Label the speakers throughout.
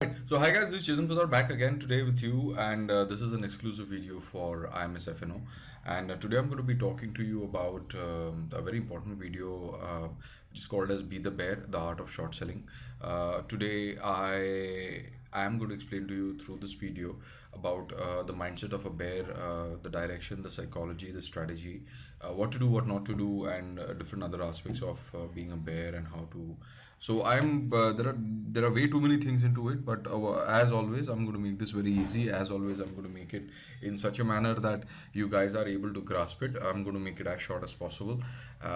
Speaker 1: So hi guys, this is Chetan Pradar back again today with you, and this is an exclusive video for IMS FNO. And today I'm going to be talking to you about a very important video, which is called as "Be the Bear: The Art of Short Selling." Today I am going to explain to you through this video about the mindset of a bear, the direction, the psychology, the strategy, what to do, what not to do, and different other aspects of being a bear and how to. So there are way too many things into it, but as always, I'm going to make this very easy. As always, I'm going to make it in such a manner that you guys are able to grasp it. I'm going to make it as short as possible,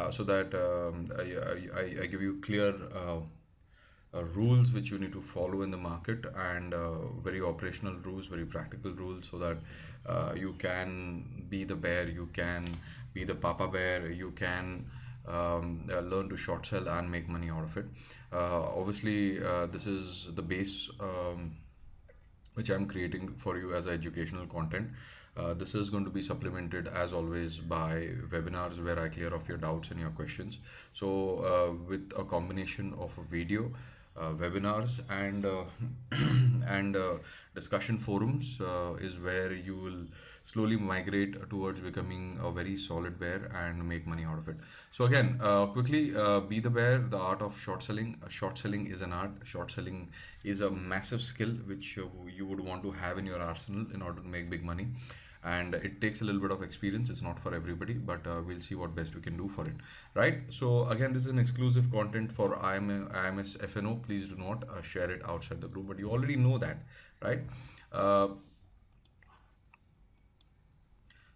Speaker 1: so that I give you clear. Rules which you need to follow in the market, and very operational rules, very practical rules, so that you can be the bear, you can be the papa bear, you can learn to short sell and make money out of it. Obviously, this is the base which I'm creating for you as educational content. This is going to be supplemented as always by webinars where I clear off your doubts and your questions. So, with a combination of a video, webinars, and and discussion forums is where you will slowly migrate towards becoming a very solid bear and make money out of it. So again, quickly, be the bear, the art of short selling. Short selling is an art. Short selling is a massive skill which you would want to have in your arsenal in order to make big money, and it takes a little bit of experience. It's not for everybody, but we'll see what best we can do for it, right? So again, this is an exclusive content for IMS FNO. Please do not share it outside the group, but you already know that, right? uh,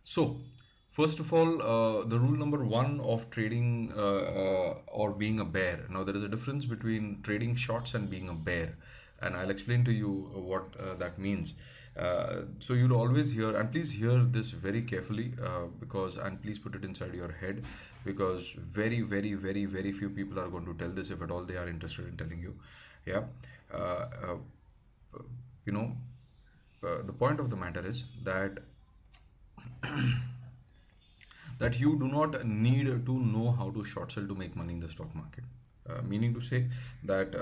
Speaker 1: so, first of all, the rule number one of trading or being a bear. Now, there is a difference between trading shorts and being a bear, and I'll explain to you what that means. So, you'll always hear, and please hear this very carefully, and please put it inside your head, because very, very, very, very few people are going to tell this, if at all they are interested in telling you. Yeah. Uh, uh, you know, the point of the matter is that you do not need to know how to short sell to make money in the stock market. Meaning to say that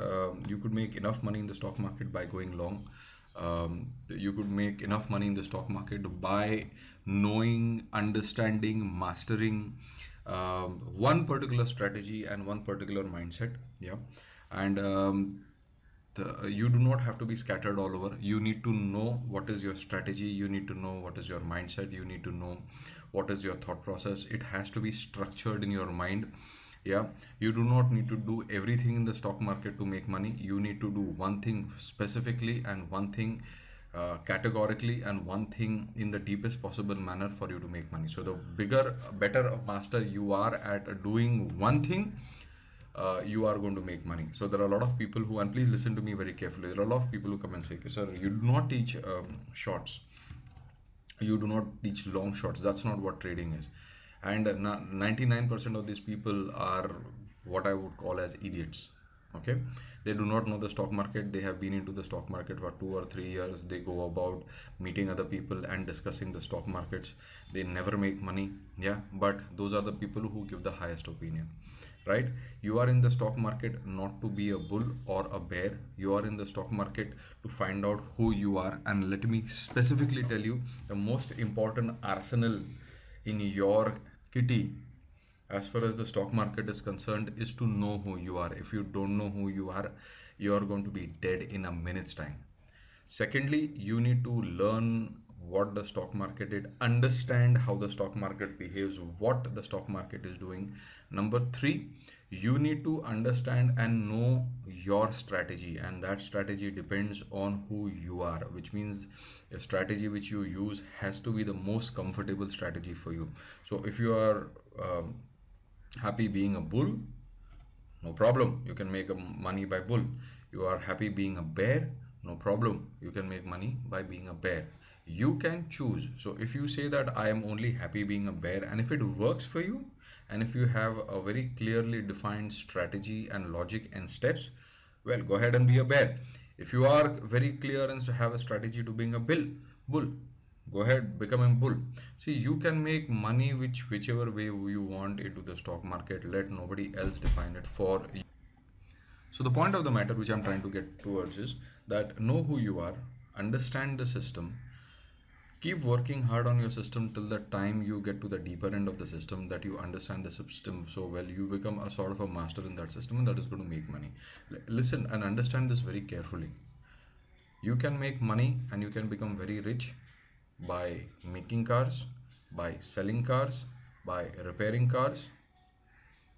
Speaker 1: you could make enough money in the stock market by going long. You could make enough money in the stock market by knowing, understanding, mastering one particular strategy and one particular mindset. Yeah. And you do not have to be scattered all over. You need to know what is your strategy, you need to know what is your mindset, you need to know what is your thought process. It has to be structured in your mind. Yeah. You do not need to do everything in the stock market to make money. You need to do one thing specifically, and one thing categorically, and one thing in the deepest possible manner for you to make money. So the bigger, better master you are at doing one thing, you are going to make money. So there are a lot of people who, and please listen to me very carefully, there are a lot of people who come and say, sir, you do not teach shorts, you do not teach long shots. That's not what trading is. And 99% of these people are what I would call as idiots. Okay. They do not know the stock market. They have been into the stock market for 2 or 3 years. They go about meeting other people and discussing the stock markets. They never make money. Yeah. But those are the people who give the highest opinion, right? You are in the stock market not to be a bull or a bear. You are in the stock market to find out who you are. And let me specifically tell you, the most important arsenal in your kitty as far as the stock market is concerned is to know who you are. If you don't know who you are, you are going to be dead in a minute's time. Secondly, you need to learn what the stock market is, understand how the stock market behaves, what the stock market is doing. Number three, you need to understand and know your strategy, and that strategy depends on who you are, which means a strategy which you use has to be the most comfortable strategy for you. So if you are happy being a bull, no problem, you can make money by bull. You are happy being a bear, no problem, you can make money by being a bear. You can choose. So if you say that I am only happy being a bear, and if it works for you, and if you have a very clearly defined strategy and logic and steps, well, go ahead and be a bear. If you are very clear and have a strategy to being a bull, go ahead, become a bull. See, you can make money whichever way you want into the stock market. Let nobody else define it for you. So the point of the matter which I'm trying to get towards is that know who you are, understand the system, keep working hard on your system till the time you get to the deeper end of the system, that you understand the system so well you become a sort of a master in that system, and that is going to make money. Listen and understand this very carefully. You can make money and you can become very rich by making cars, by selling cars, by repairing cars,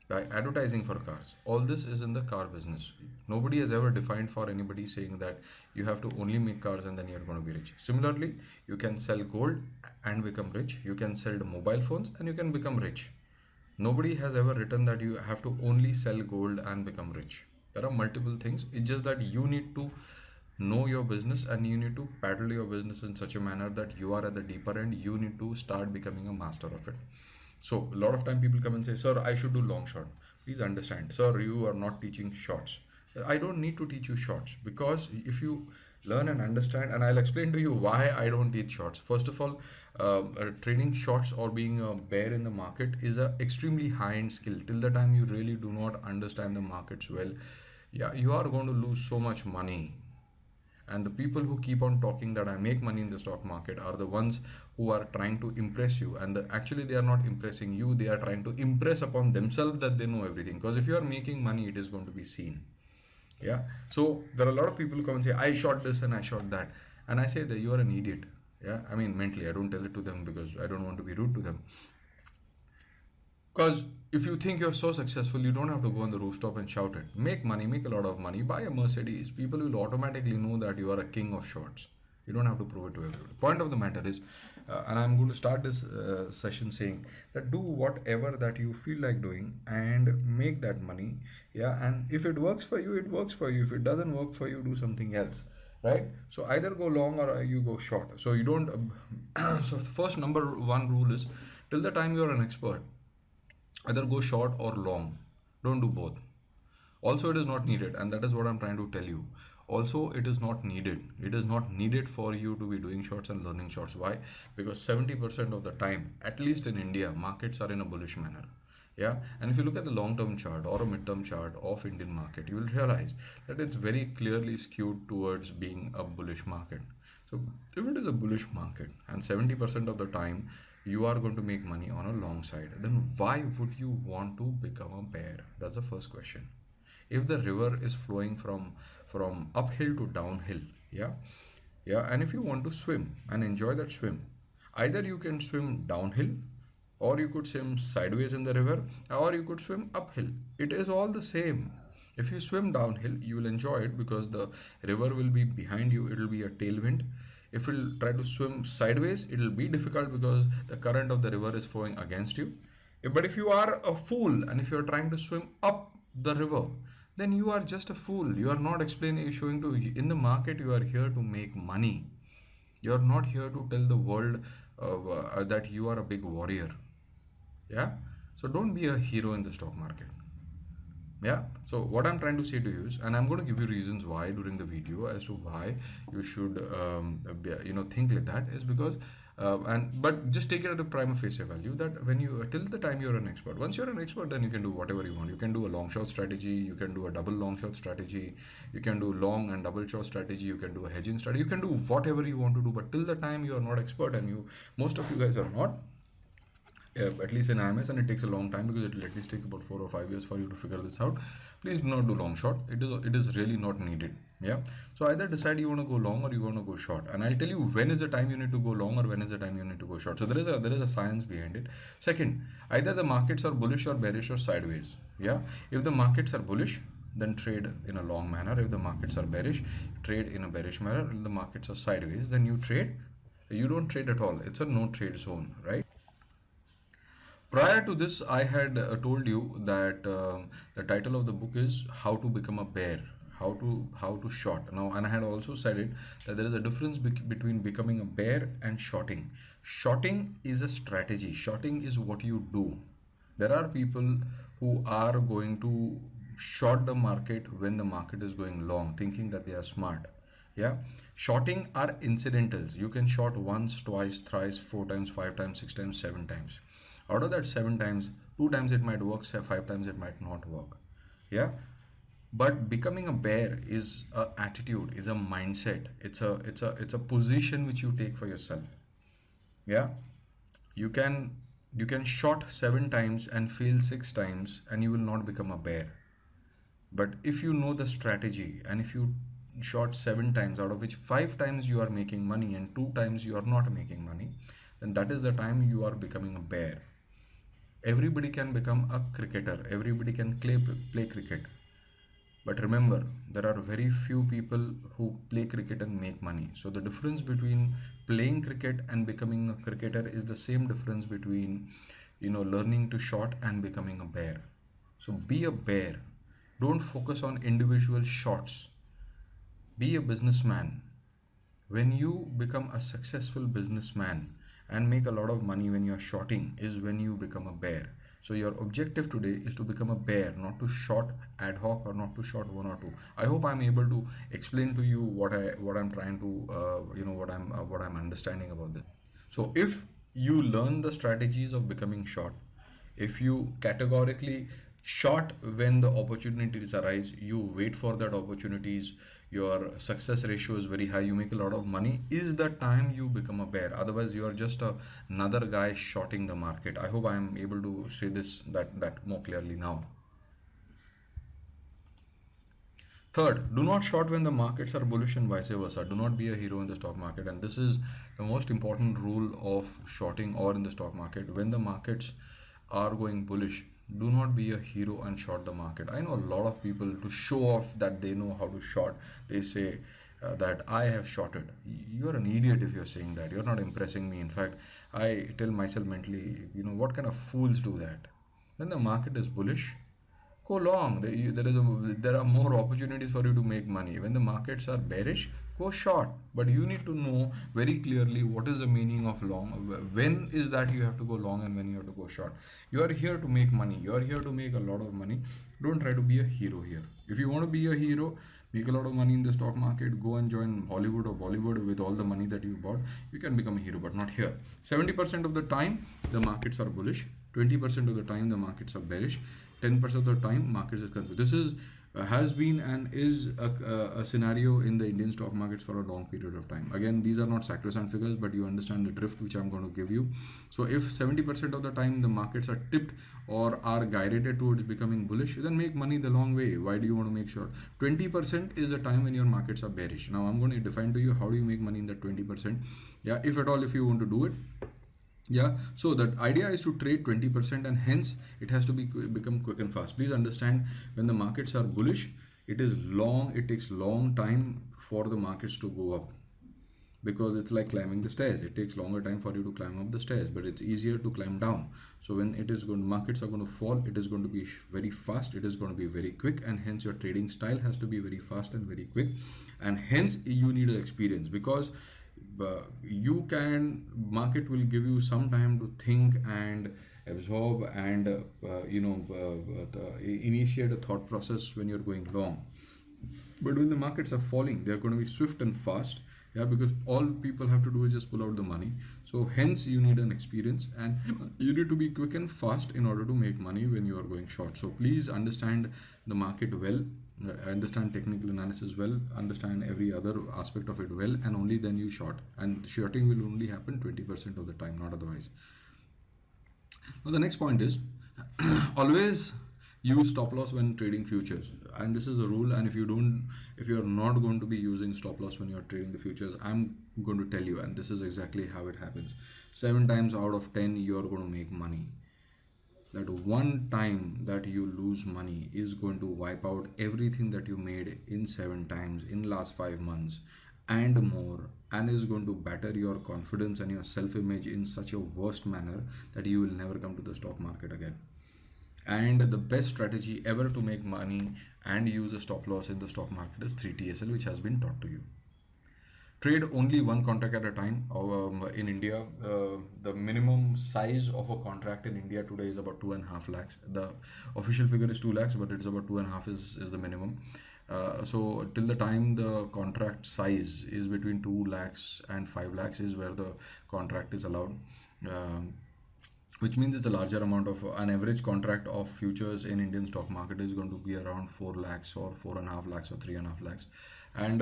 Speaker 1: by advertising for cars. All this is in the car business. Nobody has ever defined for anybody saying that you have to only make cars and then you're going to be rich. Similarly, you can sell gold and become rich. You can sell mobile phones and you can become rich. Nobody has ever written that you have to only sell gold and become rich. There are multiple things. It's just that you need to know your business and you need to paddle your business in such a manner that you are at the deeper end. You need to start becoming a master of it. So a lot of time people come and say, "Sir, I should do long shot." Please understand, sir, you are not teaching shorts. I don't need to teach you shorts, because if you learn and understand, and I'll explain to you why I don't teach shorts. First of all, trading shorts or being a bear in the market is a extremely high-end skill. Till the time you really do not understand the markets well, yeah, you are going to lose so much money. And the people who keep on talking that I make money in the stock market are the ones who are trying to impress you, and actually they are not impressing you, they are trying to impress upon themselves that they know everything, because if you are making money it is going to be seen. Yeah, so there are a lot of people who come and say, I shot this and I shot that, and I say that you are an idiot. Yeah, I mean, mentally, I don't tell it to them because I don't want to be rude to them. Because if you think you're so successful, you don't have to go on the rooftop and shout it. Make money, make a lot of money, buy a Mercedes. People will automatically know that you are a king of shorts. You don't have to prove it to everybody. Point of the matter is, and I'm going to start this session saying that do whatever that you feel like doing and make that money. Yeah, and if it works for you, it works for you. If it doesn't work for you, do something else. Right? So either go long or you go short. So you don't. So the first number one rule is, till the time you're an expert, either go short or long. Don't do both. Also, it is not needed, and that is what I'm trying to tell you. Also, it is not needed. It is not needed for you to be doing shorts and learning shorts. Why? Because 70% of the time, at least in India, markets are in a bullish manner. Yeah, and if you look at the long-term chart or a mid-term chart of Indian market, you will realize that it's very clearly skewed towards being a bullish market. So if it is a bullish market and 70% of the time you are going to make money on a long side, then why would you want to become a bear? That's the first question. If the river is flowing from uphill to downhill, yeah, yeah, and if you want to swim and enjoy that swim, either you can swim downhill, or you could swim sideways in the river, or you could swim uphill. It is all the same. If you swim downhill, you will enjoy it because the river will be behind you, it will be a tailwind. If you try to swim sideways, it will be difficult because the current of the river is flowing against you. But if you are a fool and if you are trying to swim up the river, then you are just a fool. You are not explaining, showing to, in the market, you are here to make money. You are not here to tell the world that you are a big warrior. Yeah, so don't be a hero in the stock market. Yeah, so what I'm trying to say to you is, and I'm going to give you reasons why during the video as to why you should think like that, is because and but just take it at a prima facie value that when you till the time you're an expert, once you're an expert, then you can do whatever you want. You can do a long short strategy, you can do a double long short strategy, you can do long and double short strategy, you can do a hedging strategy, you can do whatever you want to do. But till the time you are not expert, and you, most of you guys are not, at least in IMS, and it takes a long time because it will at least take about 4 or 5 years for you to figure this out. Please do not do long short. It is really not needed. Yeah. So either decide you want to go long or you want to go short, and I'll tell you when is the time you need to go long or when is the time you need to go short. So there is a science behind it. Second, either the markets are bullish or bearish or sideways. Yeah. If the markets are bullish, then trade in a long manner. If the markets are bearish, trade in a bearish manner. If the markets are sideways, then you trade. You don't trade at all. It's a no trade zone, right? Prior to this, I had told you that the title of the book is How to Become a Bear, how to short. Now, and I had also said it that there is a difference between becoming a bear and shorting. Shorting is a strategy. Shorting is what you do. There are people who are going to short the market when the market is going long, thinking that they are smart. Yeah, shorting are incidentals. You can short once, twice, thrice, 4 times, 5 times, 6 times, 7 times. Out of that 7 times, 2 times it might work, say 5 times it might not work. Yeah, But becoming a bear is a attitude, is a mindset. It's a position which you take for yourself. Yeah, you can you can shot 7 times and fail 6 times, and you will not become a bear. But if you know the strategy, and if you shot 7 times, out of which 5 times you are making money and 2 times you are not making money, then that is the time you are becoming a bear. Everybody can become a cricketer, everybody can play cricket. But remember, there are very few people who play cricket and make money. So the difference between playing cricket and becoming a cricketer is the same difference between, learning to shot and becoming a bear. So be a bear. Don't focus on individual shots. Be a businessman. When you become a successful businessman and make a lot of money when you're shorting is when you become a bear. So your objective today is to become a bear, not to short ad hoc or not to short one or two. I hope I'm able to explain to you what I'm trying to what I'm understanding about this. So if you learn the strategies of becoming short, if you categorically short when the opportunities arise, you wait for that opportunities, your success ratio is very high, you make a lot of money, is the time you become a bear. Otherwise, you are just another guy shorting the market. I hope I am able to say this that more clearly now. Third, do not short when the markets are bullish and vice versa. Do not be a hero in the stock market. And this is the most important rule of shorting or in the stock market. When the markets are going bullish, do not be a hero and short the market. I know a lot of people, to show off that they know how to short, they say that I have shorted. You're an idiot if you're saying that. You're not impressing me. In fact, I tell myself mentally, what kind of fools do that? When the market is bullish, go long. There are more opportunities for you to make money. When the markets are bearish, go short. But you need to know very clearly what is the meaning of long. When is that you have to go long and when you have to go short. You are here to make money. You are here to make a lot of money. Don't try to be a hero here. If you want to be a hero, make a lot of money in the stock market, go and join Hollywood or Bollywood with all the money that you bought. You can become a hero, but not here. 70% of the time, the markets are bullish. 20% of the time, the markets are bearish. 10% of the time markets is confused. This is has been and is a scenario in the Indian stock markets for a long period of time. Again, these are not sacrosanct figures, but you understand the drift which I'm going to give you. So if 70% of the time the markets are tipped or are guided towards becoming bullish, then make money the long way. Why do you want to make sure? 20% is the time when your markets are bearish. Now I'm going to define to you how do you make money in that 20%. Yeah, if at all, if you want to do it. Yeah, so the idea is to trade 20%, and hence it has to become quick and fast. Please understand, when the markets are bullish, it takes long time for the markets to go up, because it's like climbing the stairs. It takes longer time for you to climb up the stairs, but it's easier to climb down. So when markets are going to fall, it is going to be very fast, it is going to be very quick, and hence your trading style has to be very fast and very quick, and hence you need an experience, because you can market will give you some time to think and absorb and initiate a thought process when you're going long. But when the markets are falling, they are going to be swift and fast. Yeah, because all people have to do is just pull out the money. So hence you need an experience, and you need to be quick and fast in order to make money when you are going short. So please understand the market well, understand technical analysis well, understand every other aspect of it well, and only then you short. And shorting will only happen 20% of the time, not otherwise. Now the next point is always use stop loss when trading futures, and this is a rule. And if you are not going to be using stop loss when you are trading the futures, I'm going to tell you, and this is exactly how it happens. 7 times out of 10 you are going to make money. That one time that you lose money is going to wipe out everything that you made in 7 times in last 5 months and more, and is going to batter your confidence and your self-image in such a worst manner that you will never come to the stock market again. And the best strategy ever to make money and use a stop loss in the stock market is 3 TSL, which has been taught to you. Trade only one contract at a time. In India, the minimum size of a contract in India today is about 2.5 lakhs. The official figure is 2 lakhs, but it's about 2.5 is the minimum. So till the time the contract size is between 2 lakhs and 5 lakhs is where the contract is allowed. Um which means it's a larger amount of an average contract of futures in Indian stock market is going to be around 4 lakhs or 4.5 lakhs or 3.5 lakhs. And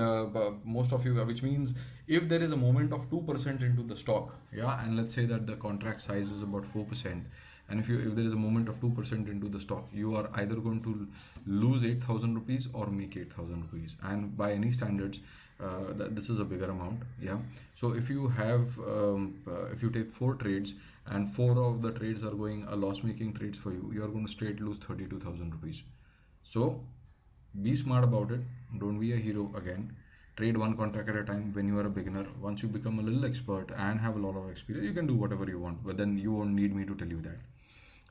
Speaker 1: most of you, which means if there is a movement of 2% into the stock, yeah, and let's say that the contract size is about 4%, and if there is a movement of 2% into the stock, you are either going to lose 8,000 rupees or make 8,000 rupees. And by any standards, this is a bigger amount, yeah. So if you have if you take 4 trades and 4 of the trades are going a loss making trades for you, you are going to straight lose 32,000 rupees. So be smart about it. Don't be a hero again. Trade one contract at a time when you are a beginner. Once you become a little expert and have a lot of experience, you can do whatever you want, but then you won't need me to tell you that,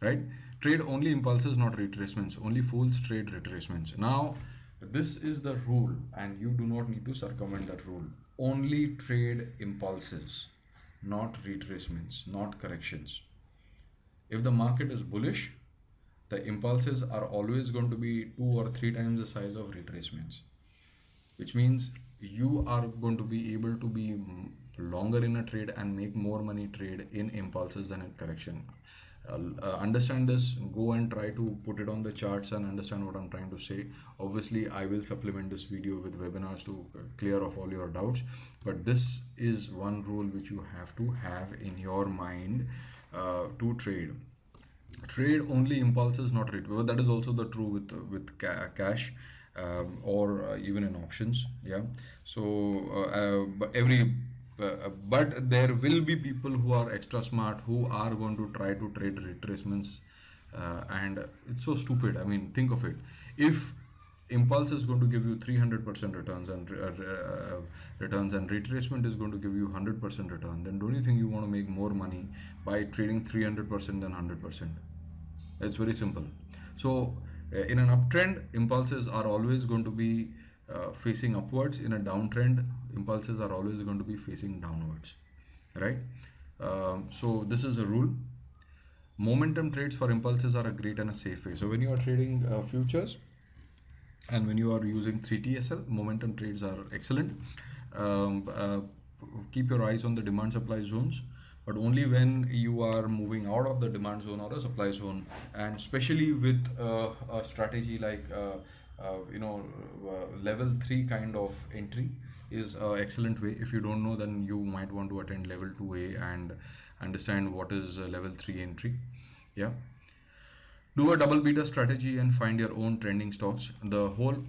Speaker 1: right? Trade only impulses, not retracements. Only fools trade retracements. Now, this is the rule, and you do not need to circumvent that rule. Only trade impulses, not retracements, not corrections. If the market is bullish, the impulses are always going to be 2 or 3 times the size of retracements, which means you are going to be able to be longer in a trade and make more money trade in impulses than in correction. Understand this, go and try to put it on the charts and understand what I'm trying to say. Obviously I will supplement this video with webinars to clear off all your doubts, but this is one rule which you have to have in your mind to trade. Trade only impulses, not rate. Well, that is also the true with cash, or even in options. Yeah. So but there will be people who are extra smart who are going to try to trade retracements, and it's so stupid. I mean, think of it. If impulse is going to give you 300% returns and returns, and retracement is going to give you 100% return, then don't you think you want to make more money by trading 300% than 100%? It's very simple. So in an uptrend, impulses are always going to be facing upwards. In a downtrend, impulses are always going to be facing downwards, right? So this is a rule. Momentum trades for impulses are a great and a safe way. So when you are trading futures, and when you are using 3TSL, momentum trades are excellent. Keep your eyes on the demand supply zones, but only when you are moving out of the demand zone or a supply zone, and especially with a strategy like level 3 kind of entry is an excellent way. If you don't know, then you might want to attend level 2A and understand what is level 3 entry. Yeah. Do a double beta strategy and find your own trending stocks. The whole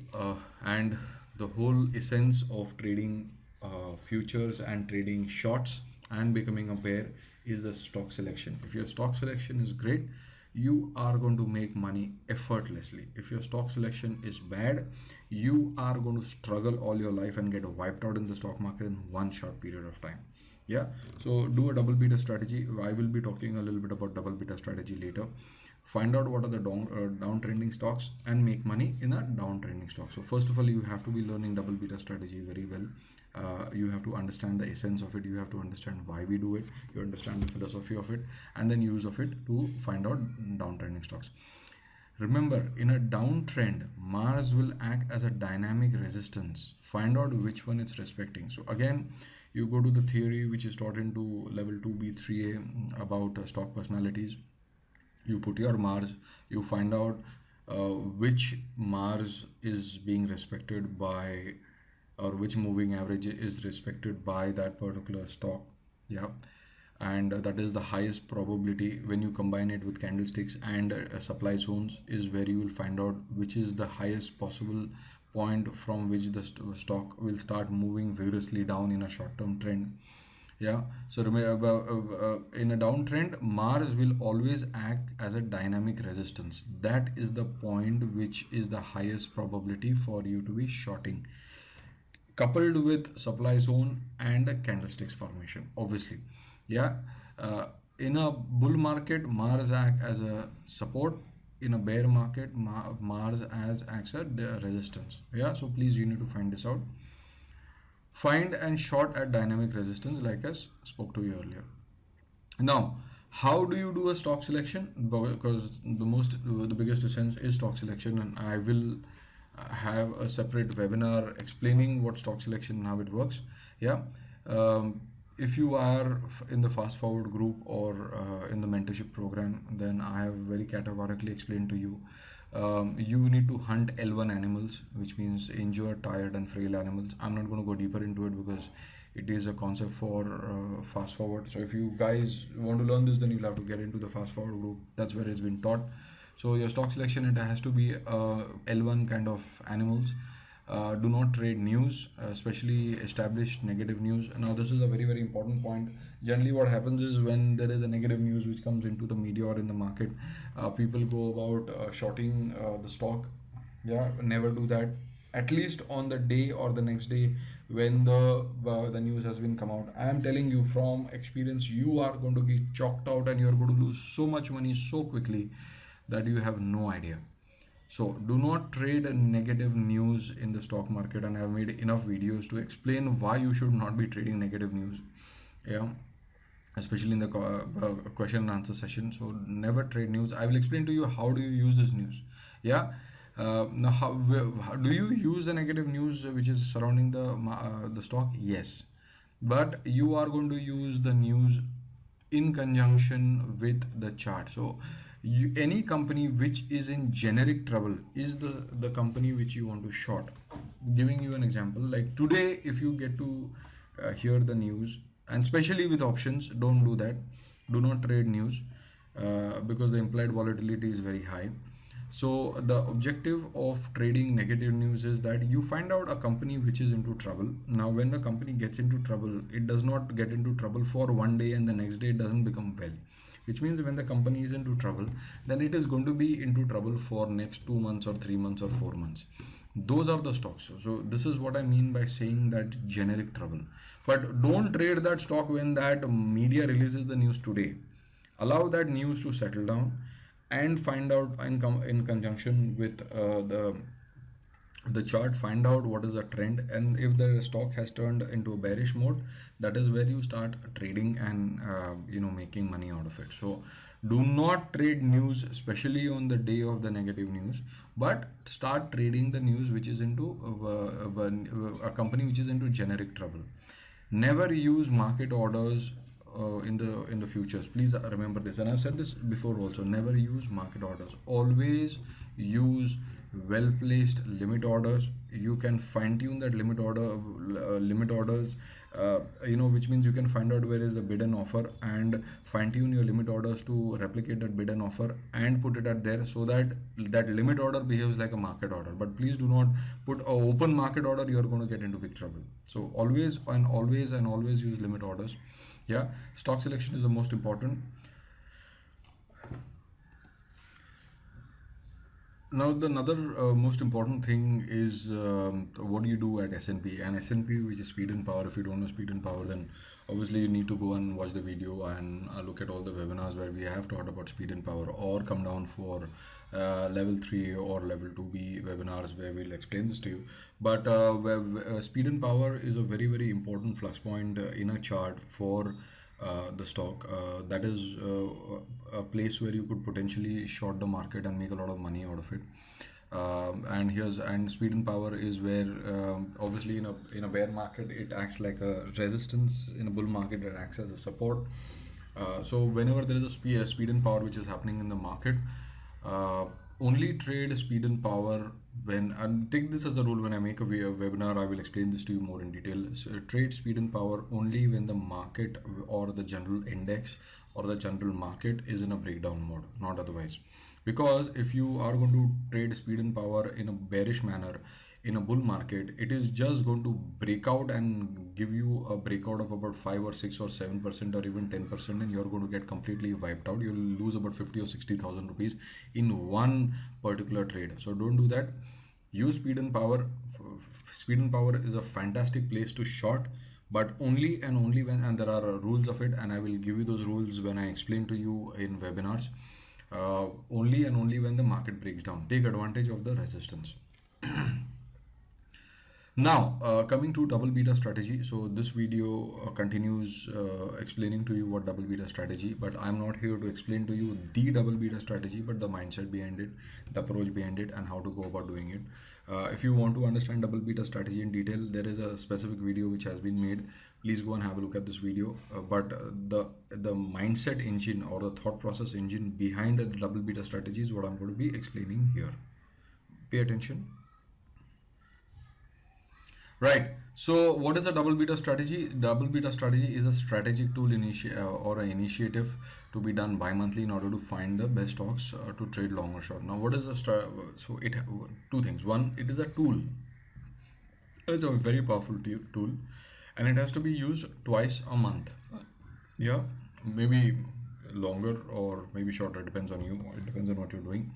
Speaker 1: essence of trading futures and trading shorts and becoming a bear is the stock selection. If your stock selection is great, you are going to make money effortlessly. If your stock selection is bad, you are going to struggle all your life and get wiped out in the stock market in one short period of time. Yeah, so do a double beta strategy. I will be talking a little bit about double beta strategy later. Find out what are the downtrending stocks and make money in a downtrending stock. So first of all, you have to be learning double beta strategy very well. You have to understand the essence of it. You have to understand why we do it. You understand the philosophy of it, and then use of it to find out downtrending stocks. Remember, in a downtrend, Mars will act as a dynamic resistance. Find out which one it's respecting. So again, you go to the theory which is taught into level 2B3A about stock personalities. You put your Mars, you find out which Mars is being respected by, or which moving average is respected by that particular stock. Yeah. And that is the highest probability. When you combine it with candlesticks and supply zones is where you will find out which is the highest possible point from which the stock will start moving vigorously down in a short-term trend. Yeah, so remember, in a downtrend, Mars will always act as a dynamic resistance. That is the point which is the highest probability for you to be shorting, coupled with supply zone and a candlesticks formation, obviously. Yeah, in a bull market, Mars acts as a support. In a bear market, Mars acts as a resistance. Yeah, so please, you need to find this out. Find and short at dynamic resistance, like I spoke to you earlier. Now, how do you do a stock selection? Because the biggest essence is stock selection, and I will have a separate webinar explaining what stock selection and how it works. Yeah. if you are in the fast forward group or in the mentorship program, then I have very categorically explained to you, you need to hunt L1 animals, which means injured, tired, and frail animals. I'm not going to go deeper into it because it is a concept for fast forward. So if you guys want to learn this, then you'll have to get into the fast forward group. That's where it's been taught. So your stock selection, it has to be L1 kind of animals. Do not trade news, especially established negative news. Now, this is a very, very important point. Generally, what happens is when there is a negative news which comes into the media or in the market, people go about shorting the stock. Yeah, never do that. At least on the day or the next day when the news has been come out. I am telling you from experience, you are going to be chalked out and you are going to lose so much money so quickly that you have no idea. So do not trade negative news in the stock market, and I have made enough videos to explain why you should not be trading negative news. Yeah, especially in the question and answer session. So never trade news. I will explain to you how do you use this news. Yeah. Now, how do you use the negative news which is surrounding the stock? Yes, but you are going to use the news in conjunction with the chart. So any company which is in generic trouble is the company which you want to short. Giving you an example, like today, if you get to hear the news, and especially with options, don't do that. Do not trade news because the implied volatility is very high. So the objective of trading negative news is that you find out a company which is into trouble. Now, when the company gets into trouble, it does not get into trouble for one day and the next day it doesn't become well. Which means when the company is into trouble, then it is going to be into trouble for next 2 months or 3 months or 4 months. Those are the stocks. So this is what I mean by saying that generic trouble. But don't trade that stock when that media releases the news today. Allow that news to settle down and find out in conjunction with the chart, find out what is the trend, and if the stock has turned into a bearish mode, that is where you start trading and making money out of it. So do not trade news, especially on the day of the negative news, but start trading the news which is into a company which is into generic trouble. Never use market orders in the futures. Please remember this, and I've said this before also. Never use market orders. Always use well placed limit orders. You can fine tune that limit orders, which means you can find out where is the bid and offer and fine tune your limit orders to replicate that bid and offer and put it at there, so that that limit order behaves like a market order. But please do not put a open market order. You are going to get into big trouble. So always use limit orders. Yeah, stock selection is the most important. Now, the another most important thing is what do you do at S&P? And S&P, which is speed and power. If you don't know speed and power, then obviously you need to go and watch the video and look at all the webinars where we have taught about speed and power, or come down for level 3 or level 2B webinars where we'll explain this to you. But speed and power is a very, very important flux point in a chart for the stock. That is a place where you could potentially short the market and make a lot of money out of it. And speed and power is where obviously in a bear market it acts like a resistance. In a bull market it acts as a support. So whenever there is a speed and power which is happening in the market, only trade speed and power when, and take this as a rule, when I make a webinar I will explain this to you more in detail. So trade speed and power only when the market or the general index or the general market is in a breakdown mode, not otherwise. Because if you are going to trade speed and power in a bearish manner in a bull market, it is just going to break out and give you a breakout of about 5 or 6 or 7% or even 10%, and you're going to get completely wiped out. You'll lose about 50 or 60,000 rupees in one particular trade. So don't do that. Use speed and power. Speed and power is a fantastic place to short, but only and only when, and there are rules of it, and I will give you those rules when I explain to you in webinars. Only and only when the market breaks down. Take advantage of the resistance. Now, coming to double beta strategy. So this video continues explaining to you what double beta strategy, but I'm not here to explain to you the double beta strategy, but the mindset behind it, the approach behind it, and how to go about doing it. If you want to understand double beta strategy in detail, there is a specific video which has been made. Please go and have a look at this video. But the mindset engine or the thought process engine behind the double beta strategy is what I'm going to be explaining here. Pay attention. Right. So, what is a double beta strategy? Double beta strategy is a strategic tool or an initiative to be done bi-monthly in order to find the best stocks to trade long or short. Now, what is so it two things. One, it is a tool. It's a very powerful tool, and it has to be used twice a month. Yeah, maybe longer or maybe shorter. Depends on you. It depends on what you're doing.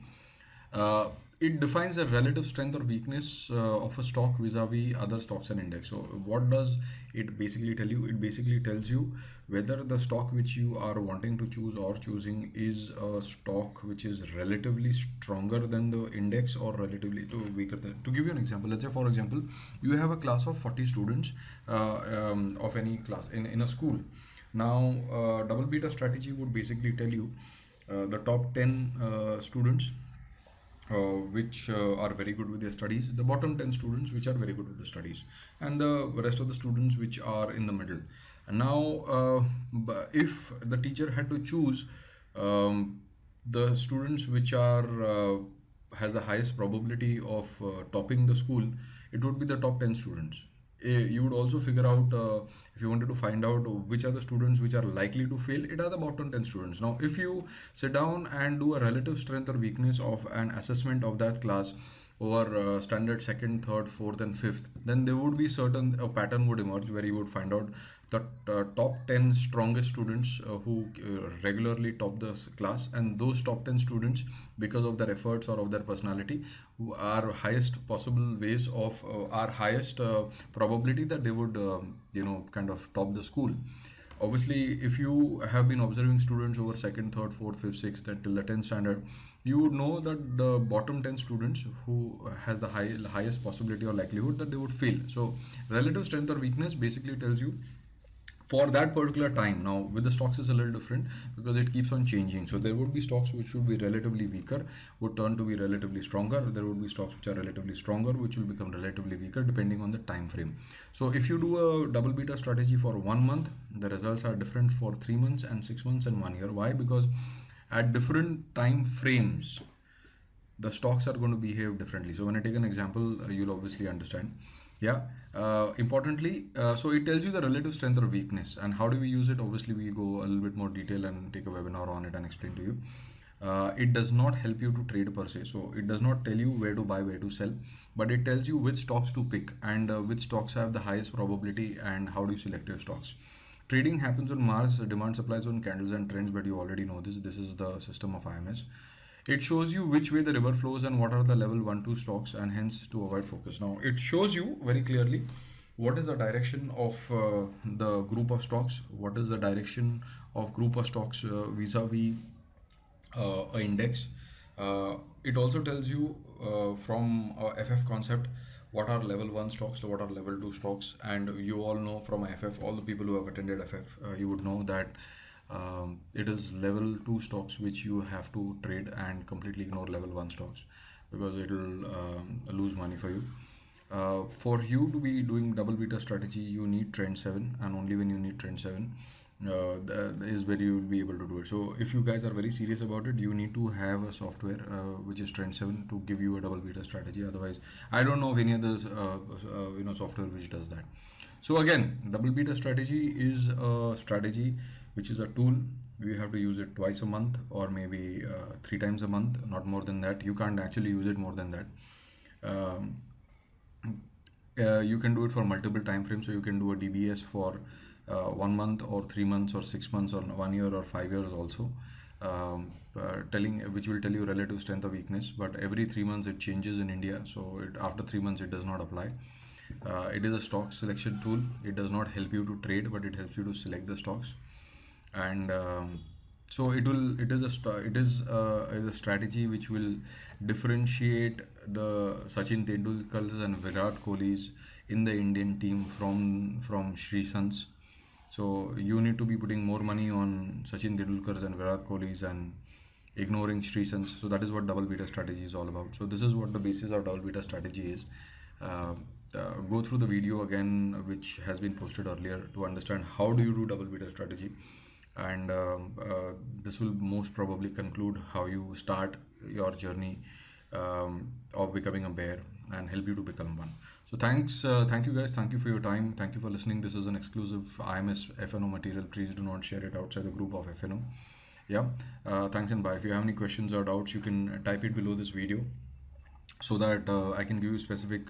Speaker 1: Uh, it defines the relative strength or weakness of a stock vis-a-vis other stocks and index. So what does it basically tell you? It basically tells you whether the stock which you are wanting to choose or choosing is a stock which is relatively stronger than the index or relatively weaker than. To give you an example, let's say for example, you have a class of 40 students of any class in a school. Now, double beta strategy would basically tell you the top 10 students which are very good with their studies, the bottom 10 students which are very good with the studies, and the rest of the students which are in the middle. And now, if the teacher had to choose the students which are has the highest probability of topping the school, it would be the top 10 students. You would also figure out if you wanted to find out which are the students which are likely to fail, it are the bottom 10 students. Now if you sit down and do a relative strength or weakness of an assessment of that class over standard second, third, fourth and fifth, then there would be certain a pattern would emerge where you would find out the top 10 strongest students who regularly top the class, and those top 10 students, because of their efforts or of their personality, who are highest possible ways of are highest probability that they would kind of top the school. Obviously, if you have been observing students over second, third, fourth, fifth, sixth until the 10th standard, you would know that the bottom 10 students who has the highest possibility or likelihood that they would fail. So relative strength or weakness basically tells you for that particular time. Now with the stocks is a little different because it keeps on changing. So there would be stocks which would be relatively weaker would turn to be relatively stronger. There would be stocks which are relatively stronger which will become relatively weaker depending on the time frame. So if you do a double beta strategy for 1 month, the results are different for 3 months and 6 months and 1 year. Why? Because at different time frames the stocks are going to behave differently. So when I take an example, you'll obviously understand. Yeah. Importantly, so it tells you the relative strength or weakness, and how do we use it? Obviously, we go a little bit more detail and take a webinar on it and explain to you. It does not help you to trade per se, so it does not tell you where to buy, where to sell, but it tells you which stocks to pick and which stocks have the highest probability and how do you select your stocks. Trading happens on Mars, demand supplies on candles and trends, but you already know this. This is the system of IMS. It shows you which way the river flows and what are the level 1 2 stocks, and hence to avoid focus. Now it shows you very clearly what is the direction of the group of stocks, what is the direction of group of stocks vis-a-vis a index. It also tells you from FF concept what are level 1 stocks, what are level 2 stocks, and you all know from FF, all the people who have attended FF, you would know that it is level 2 stocks which you have to trade and completely ignore level 1 stocks because it will lose money for you. For you to be doing double beta strategy, you need trend 7, and only when you need trend 7 that is where you will be able to do it. So if you guys are very serious about it, you need to have a software which is trend 7 to give you a double beta strategy. Otherwise, I don't know of any other software which does that. So again, double beta strategy is a strategy which is a tool. We have to use it twice a month or maybe 3 times a month, not more than that. You can't actually use it more than that. Um, you can do it for multiple time frames. So you can do a DBS for 1 month or 3 months or 6 months or 1 year or 5 years also. Telling which will tell you relative strength or weakness, but every 3 months it changes in India. So after 3 months it does not apply. It is a stock selection tool. It does not help you to trade, but it helps you to select the stocks. And so it is a strategy which will differentiate the Sachin Tendulkar's and Virat Kohli's in the Indian team from Sri Sons. So you need to be putting more money on Sachin Tendulkar's and Virat Kohli's and ignoring Sri Sons. So that is what double beta strategy is all about. So this is what the basis of double beta strategy is. Uh, Go through the video again, which has been posted earlier, to understand how do you do double beta strategy, and this will most probably conclude how you start your journey of becoming a bear and help you to become one. So thank you guys, thank you for your time, thank you for listening. This is an exclusive IMS FNO material. Please do not share it outside the group of FNO. Yeah, thanks and bye. If you have any questions or doubts, you can type it below this video so that I can give you specific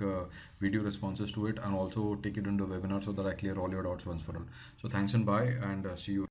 Speaker 1: video responses to it, and also take it into a webinar so that I clear all your doubts once for all. So thanks and bye, and see you.